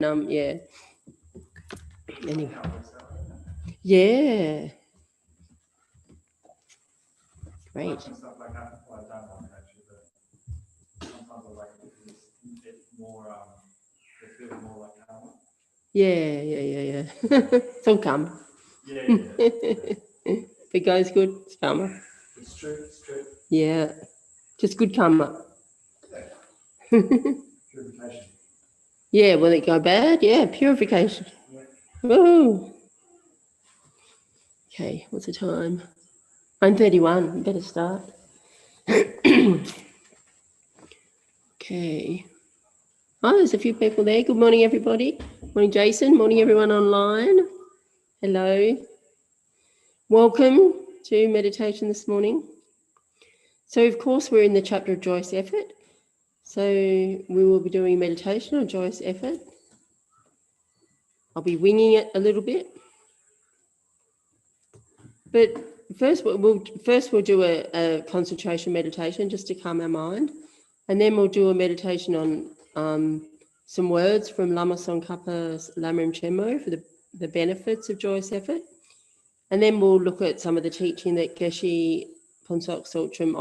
Yeah. Anyway. Yeah. Great. Stuff like that. Well, I don't like actually, but sometimes I like it because it's more, it feels more like karma. Yeah. It's all karma. Yeah. If it goes good, it's karma. It's true. Yeah. Just good karma. Purification. Yeah, will it go bad? Yeah, purification. Yeah. Woo! Okay, what's the time? 9:31. Better start. Okay. Oh, there's a few people there. Good morning, everybody. Morning, Jason. Morning, everyone online. Hello. Welcome to meditation this morning. So, of course, we're in the chapter of joyous effort. So, we will be doing meditation on joyous effort. I'll be winging it a little bit. But first we'll do a concentration meditation just to calm our mind. And then we'll do a meditation on some words from Lama Tsongkhapa's Lamrim Chenmo for the benefits of joyous effort. And then we'll look at some of the teaching that Geshe Ponsok Sultram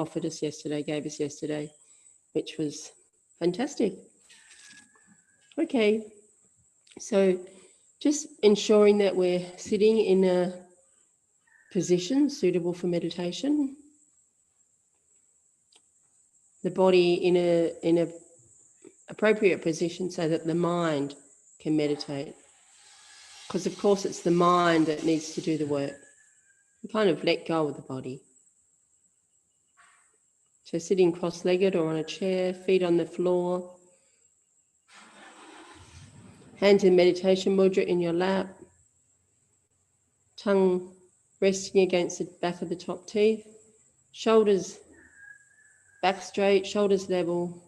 gave us yesterday, which was fantastic. Okay, so just ensuring that we're sitting in a position suitable for meditation. The body in a appropriate position so that the mind can meditate. Because of course it's the mind that needs to do the work. You kind of let go of the body. So sitting cross-legged or on a chair, feet on the floor, hands in meditation mudra in your lap, tongue resting against the back of the top teeth, shoulders back straight, shoulders level,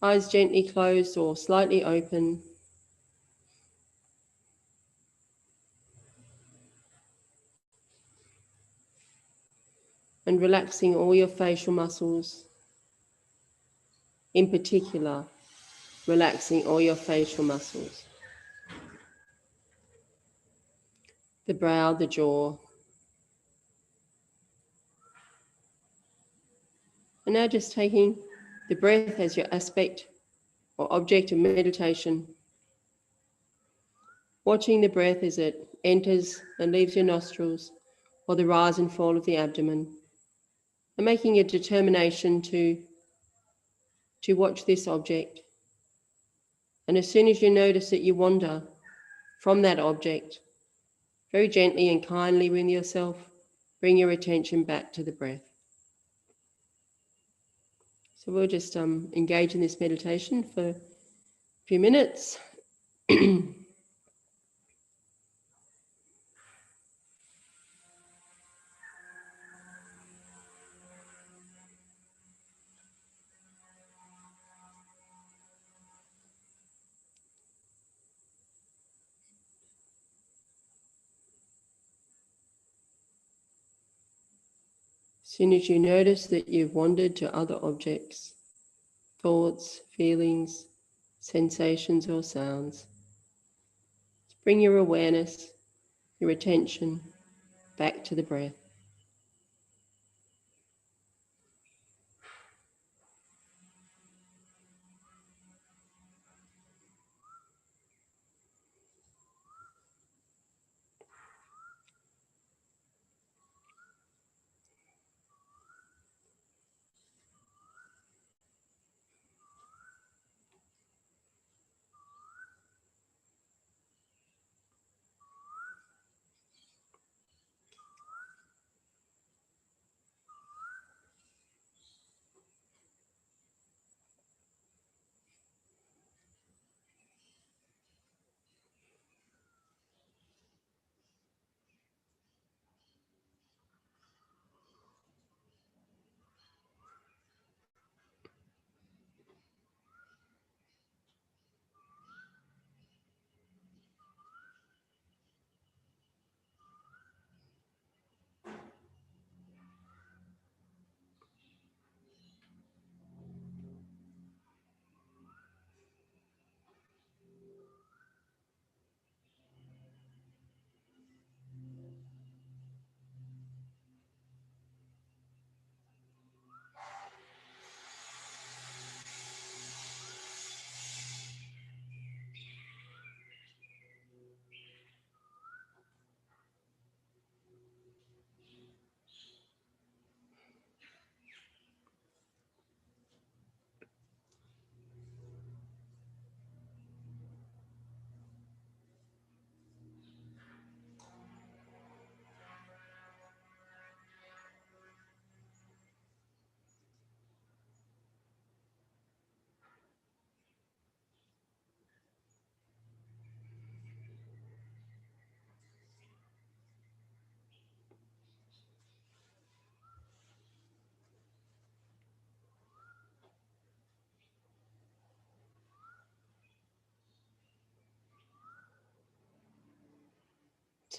eyes gently closed or slightly open. And relaxing all your facial muscles. In particular, relaxing all your facial muscles. The brow, the jaw. And now just taking the breath as your aspect or object of meditation. Watching the breath as it enters and leaves your nostrils or the rise and fall of the abdomen. And making a determination to watch this object. And as soon as you notice that you wander from that object, very gently and kindly with yourself, bring your attention back to the breath. So we'll just engage in this meditation for a few minutes. As soon as you notice that you've wandered to other objects, thoughts, feelings, sensations or sounds, bring your awareness, your attention back to the breath.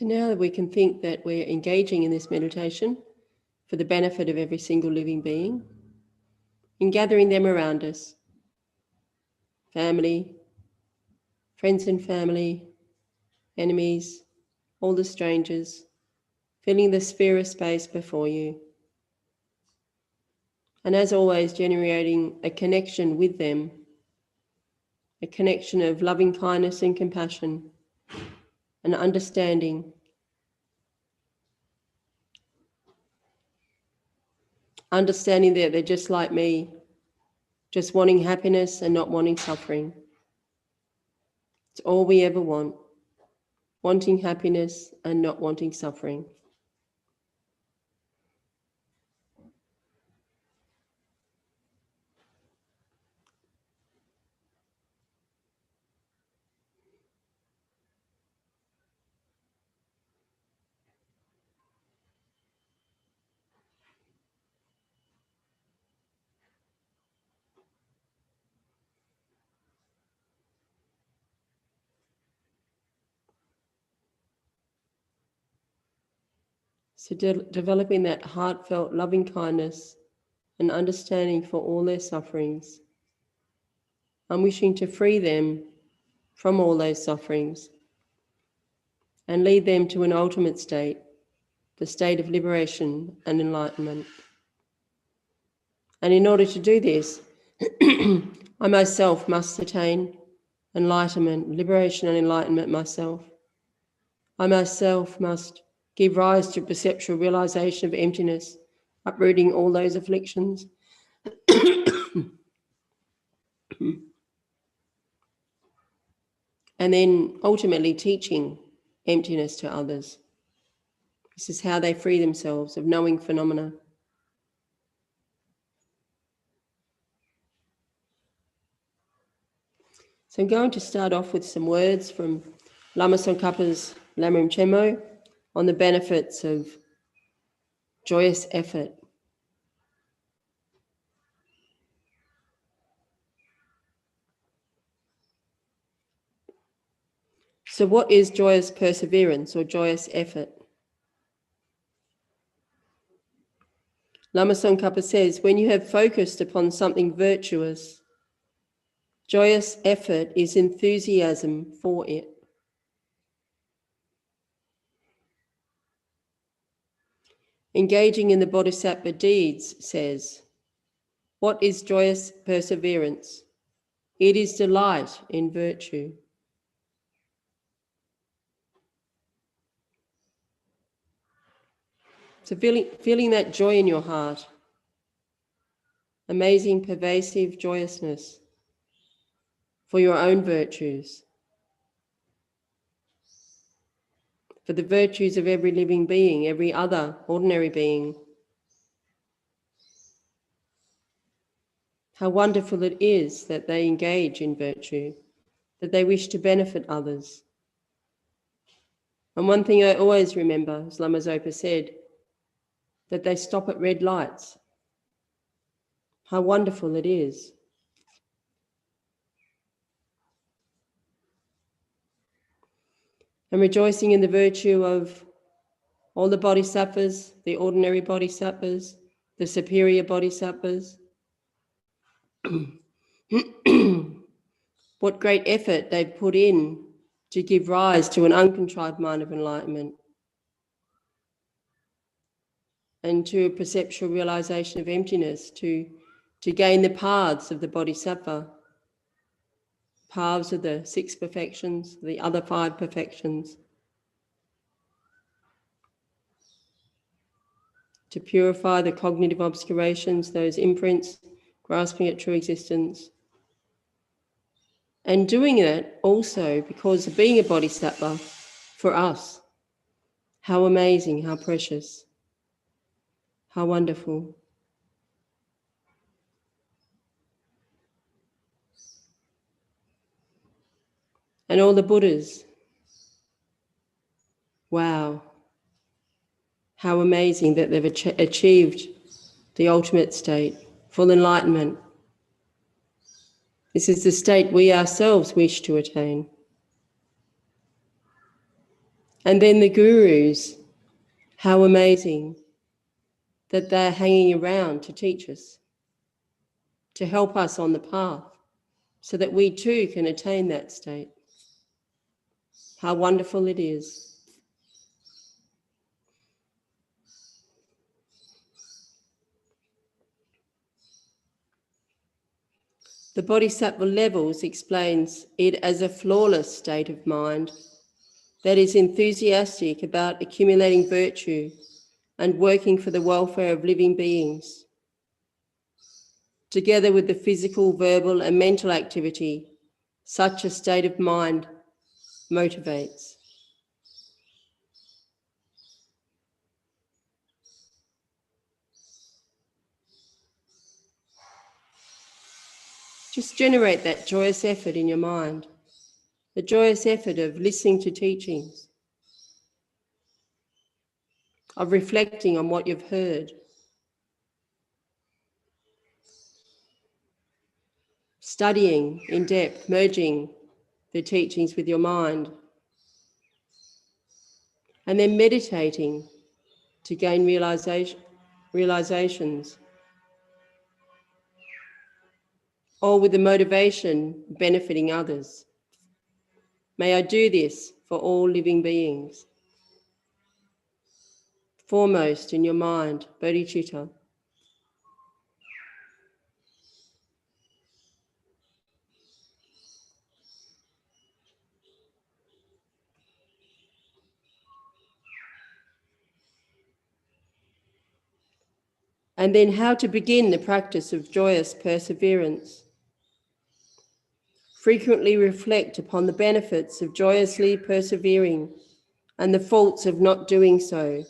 So now that we can think that we're engaging in this meditation for the benefit of every single living being, in gathering them around us, family, friends and family, enemies, all the strangers, filling the sphere of space before you. And as always, generating a connection with them, a connection of loving kindness and compassion, and understanding. Understanding that they're just like me, just wanting happiness and not wanting suffering. It's all we ever want, wanting happiness and not wanting suffering. So developing that heartfelt loving kindness and understanding for all their sufferings. I'm wishing to free them from all those sufferings and lead them to an ultimate state, the state of liberation and enlightenment. And in order to do this, I myself must attain enlightenment, liberation and enlightenment myself. I myself must give rise to perceptual realization of emptiness, uprooting all those afflictions. And then ultimately teaching emptiness to others. This is how they free themselves of knowing phenomena. So I'm going to start off with some words from Lama Tsongkhapa's Lamrim Chenmo on the benefits of joyous effort. So what is joyous perseverance or joyous effort? Lama Tsongkhapa says, when you have focused upon something virtuous, joyous effort is enthusiasm for it. Engaging in the Bodhisattva deeds says, what is joyous perseverance? It is delight in virtue. So feeling that joy in your heart, amazing, pervasive joyousness for your own virtues, for the virtues of every living being, every other ordinary being. How wonderful it is that they engage in virtue, that they wish to benefit others. And one thing I always remember, as Lama Zopa said, that they stop at red lights. How wonderful it is. And rejoicing in the virtue of all the bodhisattvas, the ordinary bodhisattvas, the superior bodhisattvas. What great effort they've put in to give rise to an uncontrived mind of enlightenment and to a perceptual realization of emptiness, to gain the paths of the bodhisattva, paths of the 6 perfections, the other 5 perfections, to purify the cognitive obscurations, those imprints, grasping at true existence. And doing it also because of being a bodhisattva for us. How amazing, how precious, how wonderful. And all the Buddhas, wow, how amazing that they've achieved the ultimate state, full enlightenment. This is the state we ourselves wish to attain. And then the gurus, how amazing that they're hanging around to teach us, to help us on the path, so that we too can attain that state. How wonderful it is. The Bodhisattva levels explains it as a flawless state of mind that is enthusiastic about accumulating virtue and working for the welfare of living beings. Together with the physical, verbal, and mental activity, such a state of mind motivates. Just generate that joyous effort in your mind, the joyous effort of listening to teachings, of reflecting on what you've heard, studying in depth, merging the teachings with your mind, and then meditating to gain realizations, all with the motivation benefiting others. May I do this for all living beings. Foremost in your mind, bodhicitta. And then how to begin the practice of joyous perseverance. Frequently reflect upon the benefits of joyously persevering and the faults of not doing so.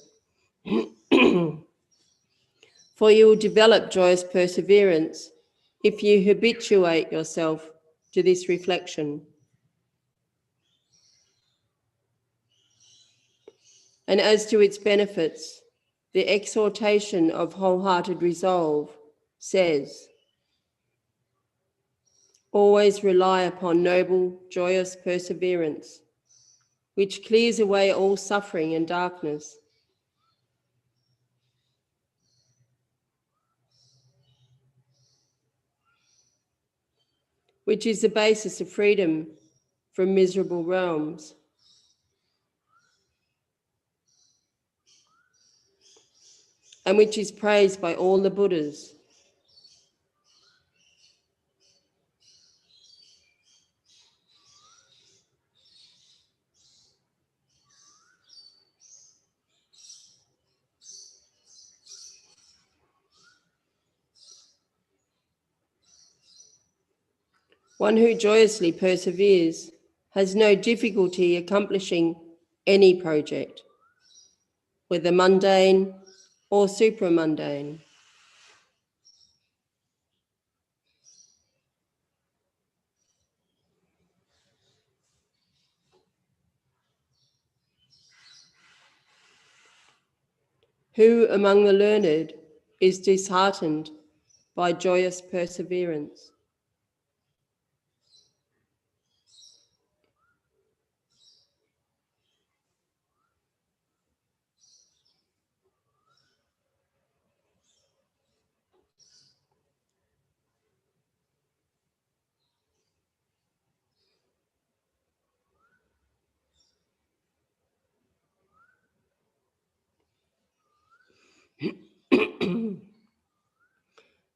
For you will develop joyous perseverance if you habituate yourself to this reflection. And as to its benefits, the exhortation of wholehearted resolve says, always rely upon noble, joyous perseverance, which clears away all suffering and darkness. Which is the basis of freedom from miserable realms. And which is praised by all the Buddhas. One who joyously perseveres has no difficulty accomplishing any project, whether mundane or supramundane. Who among the learned is disheartened by joyous perseverance?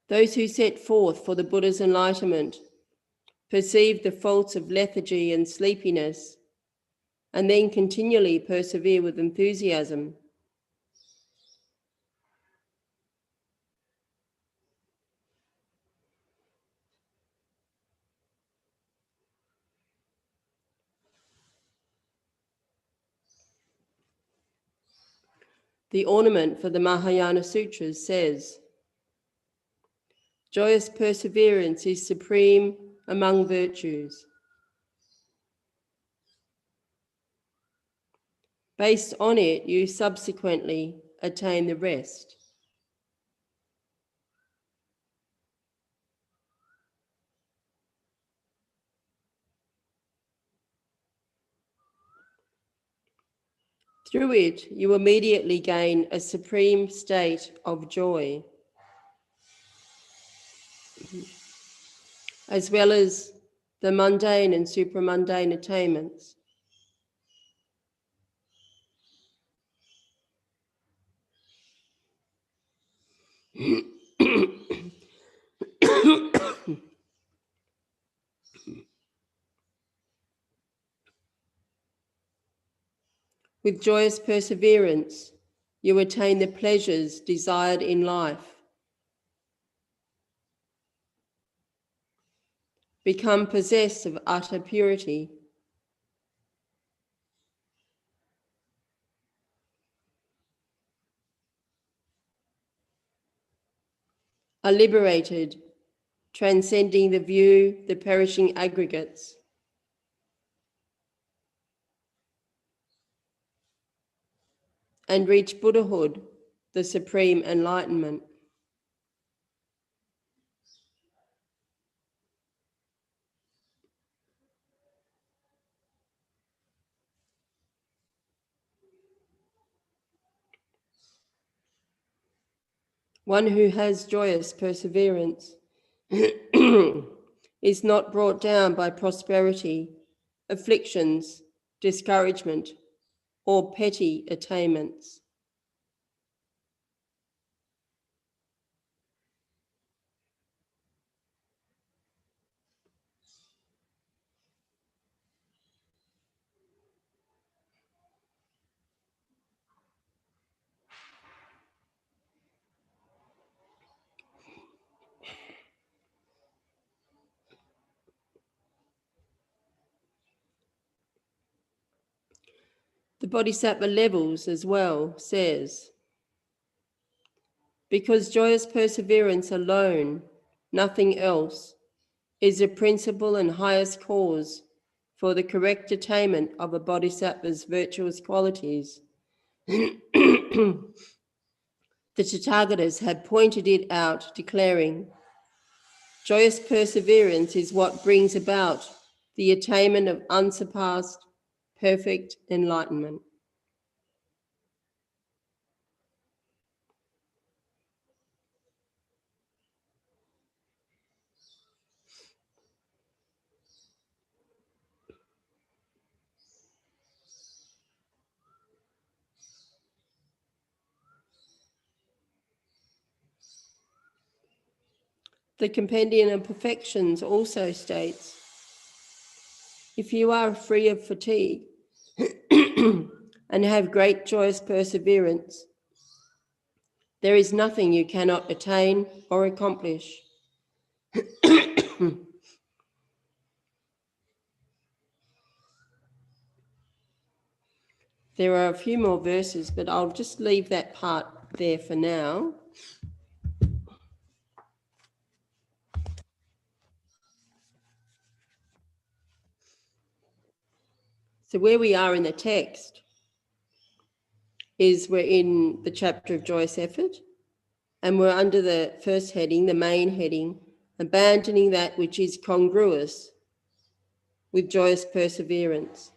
Those who set forth for the Buddha's enlightenment perceive the faults of lethargy and sleepiness, and then continually persevere with enthusiasm. The ornament for the Mahayana Sutras says, joyous perseverance is supreme among virtues. Based on it, you subsequently attain the rest. Through it, you immediately gain a supreme state of joy, as well as the mundane and supramundane attainments. With joyous perseverance, you attain the pleasures desired in life, become possessed of utter purity, are liberated, transcending the view, the perishing aggregates, and reach Buddhahood, the supreme enlightenment. One who has joyous perseverance is not brought down by prosperity, afflictions, discouragement, or petty attainments. The Bodhisattva levels as well says, because joyous perseverance alone, nothing else, is the principal and highest cause for the correct attainment of a Bodhisattva's virtuous qualities. The Tathagatas have pointed it out, declaring, joyous perseverance is what brings about the attainment of unsurpassed, perfect enlightenment. The Compendium of Perfections also states, if you are free of fatigue and have great joyous perseverance, there is nothing you cannot attain or accomplish. There are a few more verses, but I'll just leave that part there for now. So where we are in the text is we're in the chapter of joyous effort, and we're under the first heading, the main heading, abandoning that which is congruous with joyous perseverance.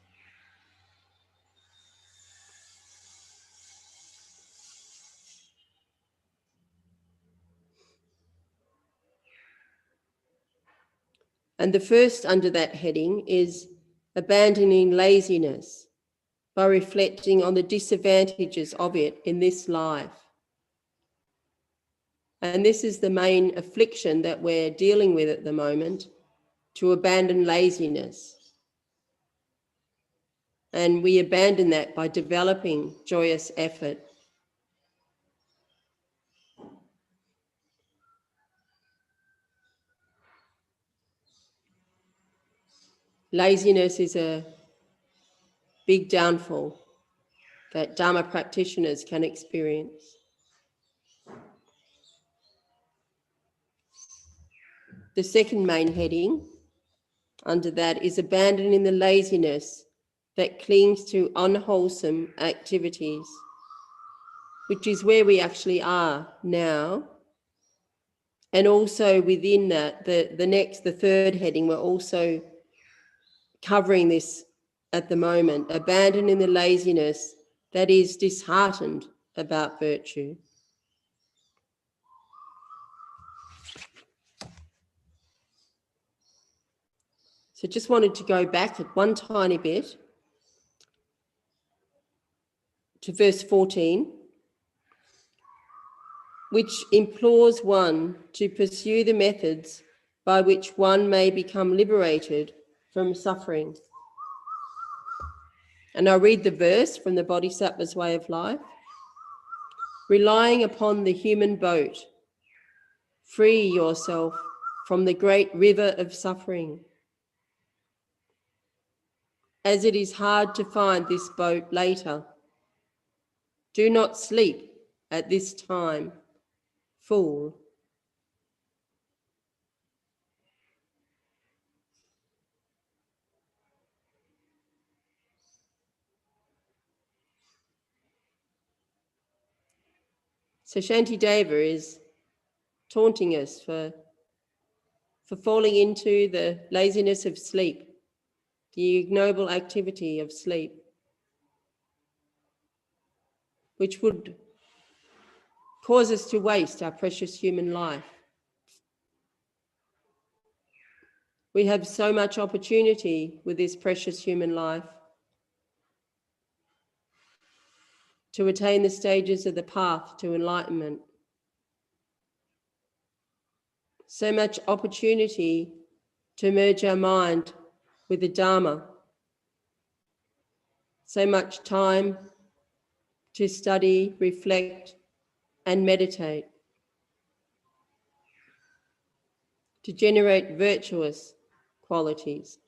And the first under that heading is abandoning laziness by reflecting on the disadvantages of it in this life. And this is the main affliction that we're dealing with at the moment, to abandon laziness. And we abandon that by developing joyous effort. Laziness is a big downfall that Dharma practitioners can experience. The second main heading under that is abandoning the laziness that clings to unwholesome activities, which is where we actually are now. And also within that, the third heading, we're also covering this at the moment, abandoning the laziness that is disheartened about virtue. So just wanted to go back at one tiny bit to verse 14, which implores one to pursue the methods by which one may become liberated from suffering. And I'll read the verse from the Bodhisattva's Way of Life. Relying upon the human boat, free yourself from the great river of suffering. As it is hard to find this boat later, do not sleep at this time, fool. So Shantideva is taunting us for falling into the laziness of sleep, the ignoble activity of sleep, which would cause us to waste our precious human life. We have so much opportunity with this precious human life to attain the stages of the path to enlightenment. So much opportunity to merge our mind with the Dharma. So much time to study, reflect, and meditate, to generate virtuous qualities.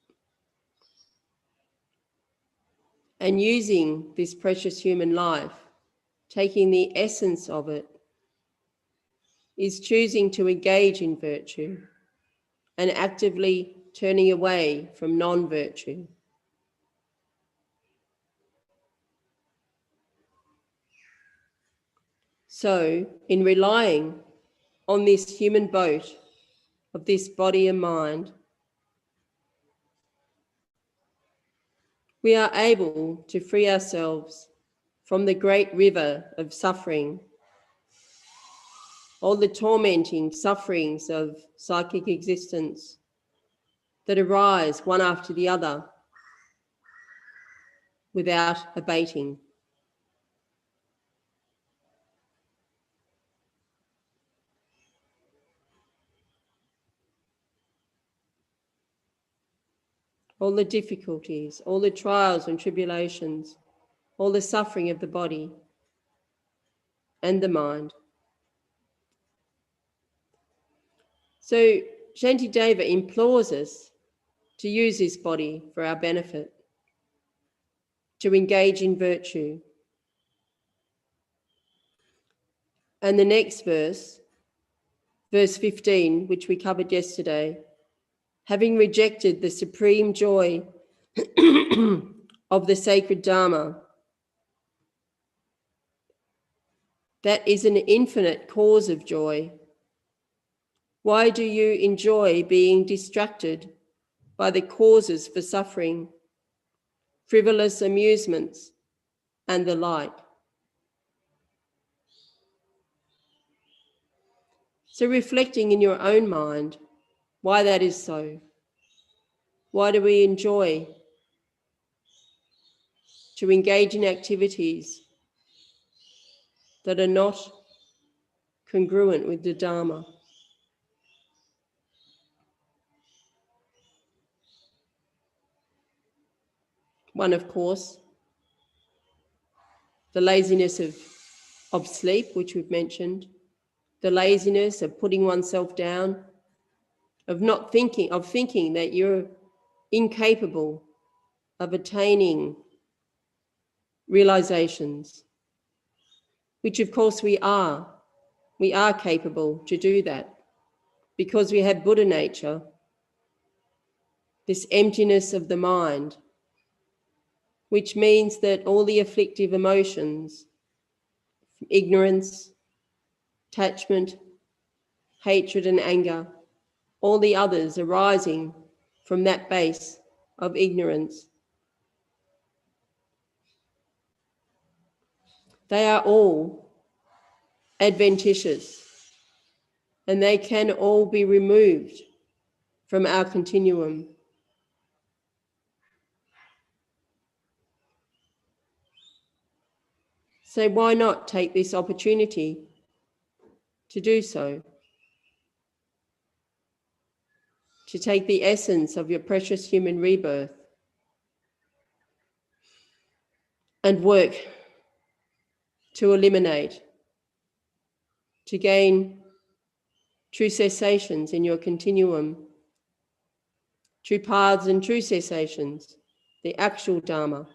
And using this precious human life, taking the essence of it, is choosing to engage in virtue and actively turning away from non-virtue. So, in relying on this human boat of this body and mind, we are able to free ourselves from the great river of suffering, all the tormenting sufferings of psychic existence that arise one after the other without abating. All the difficulties, all the trials and tribulations, all the suffering of the body and the mind. So Shantideva implores us to use this body for our benefit, to engage in virtue. And the next verse, verse 15, which we covered yesterday, having rejected the supreme joy of the sacred Dharma, that is an infinite cause of joy. Why do you enjoy being distracted by the causes for suffering, frivolous amusements, and the like? So reflecting in your own mind why that is so. Why do we enjoy to engage in activities that are not congruent with the Dharma? One, of course, the laziness of sleep, which we've mentioned, the laziness of putting oneself down, of not thinking, of thinking that you're incapable of attaining realizations, which of course we are. We are capable to do that because we have Buddha nature, this emptiness of the mind, which means that all the afflictive emotions, ignorance, attachment, hatred and anger, all the others arising from that base of ignorance, They are all adventitious, and they can all be removed from our continuum. So why not take this opportunity to do so? To take the essence of your precious human rebirth and work to eliminate, to gain true cessations in your continuum, true paths and true cessations, the actual Dharma.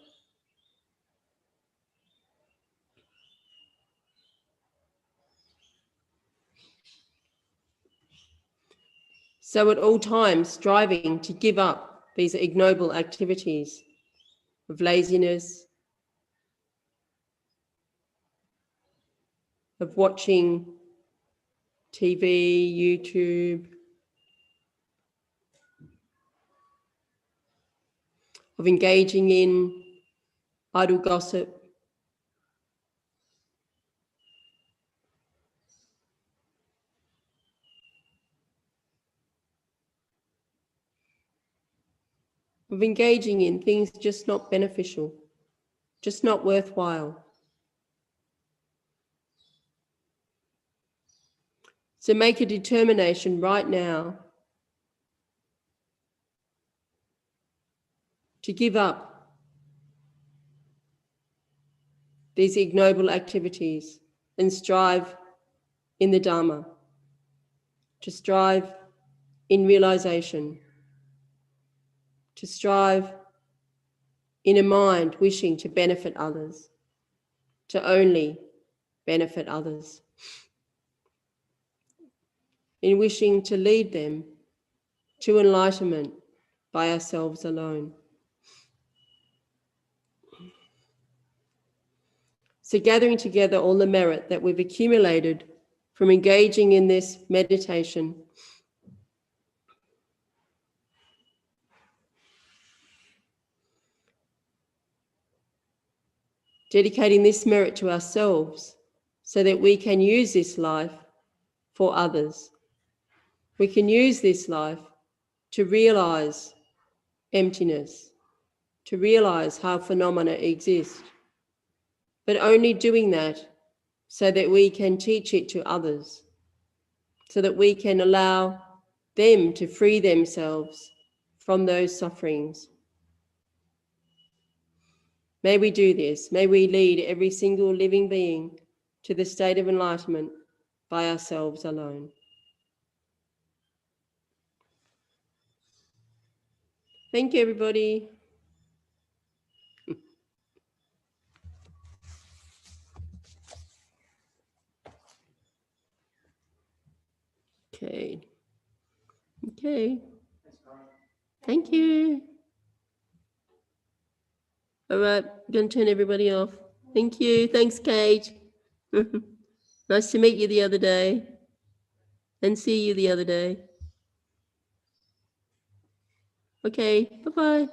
So at all times, striving to give up these ignoble activities of laziness, of watching TV, YouTube, of engaging in idle gossip, of engaging in things just not beneficial, just not worthwhile. So make a determination right now to give up these ignoble activities and strive in the Dharma, to strive in realization, to strive in a mind wishing to benefit others, to only benefit others, in wishing to lead them to enlightenment by ourselves alone. So gathering together all the merit that we've accumulated from engaging in this meditation, dedicating this merit to ourselves so that we can use this life for others. We can use this life to realize emptiness, to realize how phenomena exist, but only doing that so that we can teach it to others, so that we can allow them to free themselves from those sufferings. May we do this. May we lead every single living being to the state of enlightenment by ourselves alone. Thank you, everybody. Okay. Okay. Thank you. All right, I'm going to turn everybody off. Thank you. Thanks, Kate. Nice to meet you the other day and see you the other day. Okay, bye-bye.